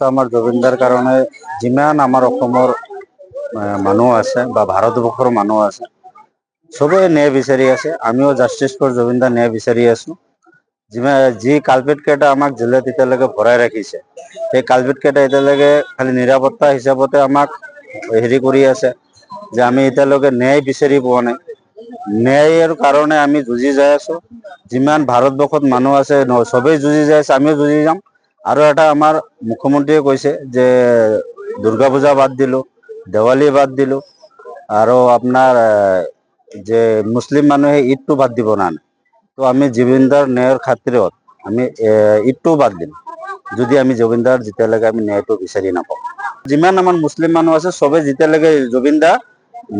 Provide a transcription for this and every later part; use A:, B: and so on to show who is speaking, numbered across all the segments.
A: আমাৰ জুবিনদাৰ কাৰণে যিমান আমাৰ অসমৰ মানুহ আছে বা ভাৰতবৰ্ষৰ মানুহ আছে চবে ন্যায় বিচাৰি আছে। আমিও জাষ্টিছ ফৰ জুবিনদা ন্যায় বিচাৰি আছো। যি কালপেট কেইটা আমাক জেলত এতিয়ালৈকে ভৰাই ৰাখিছে, সেই কালপেট কেইটা এতিয়ালৈকে খালি নিৰাপত্তা হিচাপতে আমাক হেৰি কৰি আছে যে আমি এতিয়ালৈকে ন্যায় বিচাৰি পোৱা নাই। ন্যায়ৰ কাৰণে আমি যুঁজি যাই আছো। যিমান ভাৰতবৰ্ষত মানুহ আছে চবেই যুঁজি যাই আছে, আমিও যুঁজি যাম। আৰু এটা আমাৰ মুখ্যমন্ত্ৰীয়ে কৈছে যে দুৰ্গা পূজা বাদ দিলো, দেৱালী বাদ দিলো, আৰু আপোনাৰ যে মুছলিম মানুহে ঈদটো বাদ দিব না। তো আমি জুবিনদাৰ ন্যায়ৰ খাতিৰত আমি ঈদটোও বাদ দিম যদি আমি জুবিনদাৰ যেতিয়ালৈকে আমি ন্যায়টো বিচাৰি নাপাওঁ। যিমান আমাৰ মুছলিম মানুহ আছে চবে যেতিয়ালৈকে জুবিনদা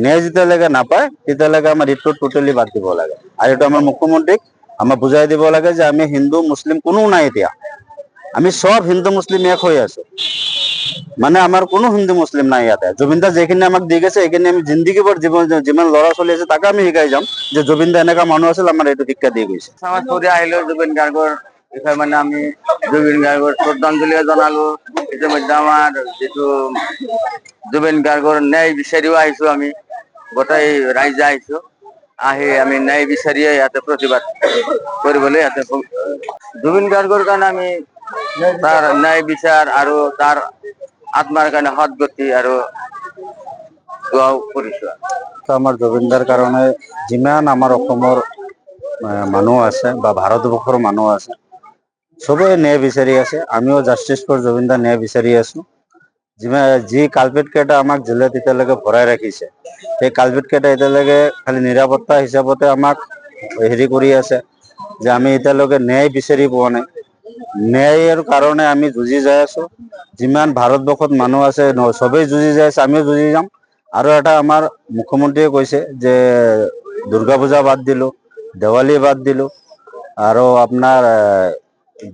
A: ন্যায় যেতিয়ালৈকে নাপায় তেতিয়ালৈকে আমাৰ ঈদটো টোটেলি বাদ দিব লাগে। আৰু এইটো আমাৰ মুখ্যমন্ত্ৰীক আমাৰ বুজাই দিব লাগে যে আমি হিন্দু মুছলিম কোনো নাই, এতিয়া আমি সব হিন্দু মুছলিম এক হৈ আছো। মানে আমাৰ কোনো হিন্দু মুছলিম নাই ইয়াতে। জুবিনদা যিখিনি আমাক দি গৈছে সেইখিনি আমি জিন্দগী ভৰ যিমান ল'ৰা ছোৱালী আছে তাকে আমি শিকাই যাম যে জুবিনদা এনেকা মানুহ আছিল, আমাৰ এইটো শিক্ষা দি গৈছে।
B: সমাজ কৰি আহিলো জুবিন গাৰ্গৰ বিষয়ে মানে আমি জুবিন গাৰ্গৰ শ্ৰদ্ধাঞ্জলি জনালো। ইতিমধ্যে আমাৰ যিটো জুবিন গাৰ্গৰ ন্যায় বিচাৰিও আহিছো, আমি গোটেই ৰাইজে আহিছো। আহি আমি ন্যায় বিচাৰিয়ে ইয়াতে প্ৰতিবাদ কৰিবলৈ ইয়াতে জুবিন গাৰ্গৰ কাৰণে আমি তাৰ ন্যায় বিচাৰ আৰু তাৰ আত্মাৰ কাৰণে সদগতি আৰু দোৱাও কৰিছো।
A: আমাৰ জুবিনদাৰ কাৰণে যিমান আমাৰ অসমৰ মানুহ আছে বা ভাৰতবৰ্ষৰ মানুহ আছে চবে ন্যায় বিচাৰি আছে। আমিও জাষ্টিছ ফৰ জুবিনদা ন্যায় বিচাৰি আছো। যি কালপেট কেইটা আমাক জেলত এতিয়ালৈকে ভৰাই ৰাখিছে, সেই কালপেট কেইটা এতিয়ালৈকে খালি নিৰাপত্তা হিচাপতে আমাক হেৰি কৰি আছে যে আমি এতিয়ালৈকে ন্যায় বিচাৰি পোৱা নাই। ন্যায়ৰ কাৰণে আমি যুঁজি যাই আছো। যিমান ভাৰতবৰ্ষত মানুহ আছে চবেই যুঁজি যাই আছে, আমিও যুঁজি যাম। আৰু এটা আমাৰ মুখ্যমন্ত্ৰীয়ে কৈছে যে দুৰ্গা পূজা বাদ দিলো, দেৱালী বাদ দিলো, আৰু আপোনাৰ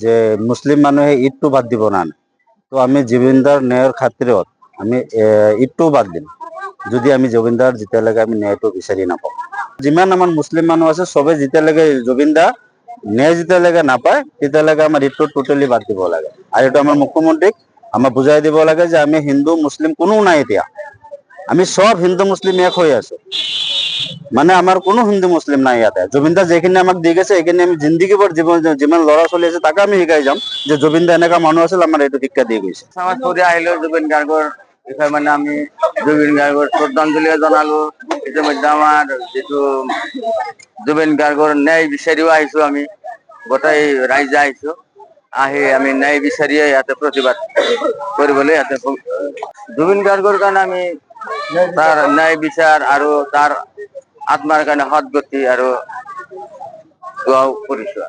A: যে মুছলিম মানুহে ঈদটো বাদ দিব না। তো আমি জুবিনদাৰ ন্যায়ৰ খাতিৰত আমি ঈদটোও বাদ দিম যদি আমি জুবিনদাৰ যেতিয়ালৈকে আমি ন্যায়টো বিচাৰি নাপাওঁ। যিমান আমাৰ মুছলিম মানুহ আছে চবে যেতিয়ালৈকে জুবিনদা ন্যায় যেতিয়ালৈকে নাপায় তেতিয়ালৈকে আমাৰ ঈদটো টোটেলি বাদ দিব লাগে। আৰু এইটো আমাৰ মুখ্যমন্ত্ৰীক আমাৰ বুজাই দিব লাগে যে আমি হিন্দু মুছলিম কোনো নাই, এতিয়া আমি সব হিন্দু মুছলিম এক হৈ আছো। মানে আমাৰ কোনো হিন্দু মুছলিম নাই ইয়াতে। জুবিনদা যিখিনি আমাক দি গৈছে সেইখিনি আমি জিন্দগী ভৰ যিমান ল'ৰা ছোৱালী আছে তাকে আমি শিকাই যাম যে জুবিনদা এনেকা মানুহ আছিল, আমাৰ এইটো শিক্ষা দি গৈছে।
B: সমাজ কৰি আহিলো জুবিন গাৰ্গৰ বিষয়ে মানে আমি জুবিন গাৰ্গৰ শ্ৰদ্ধাঞ্জলি জনালো। ইতিমধ্যে আমাৰ যিটো জুবিন গাৰ্গৰ ন্যায় বিচাৰিও আহিছো, আমি গোটেই ৰাইজে আহিছো। আহি আমি ন্যায় বিচাৰিয়ে ইয়াতে প্ৰতিবাদ কৰিবলৈ ইয়াতে জুবিন গাৰ্গৰ কাৰণে আমি তাৰ ন্যায় বিচাৰ আৰু তাৰ আত্মাৰ কাৰণে সদগতি আৰু দোৱাও কৰিছো।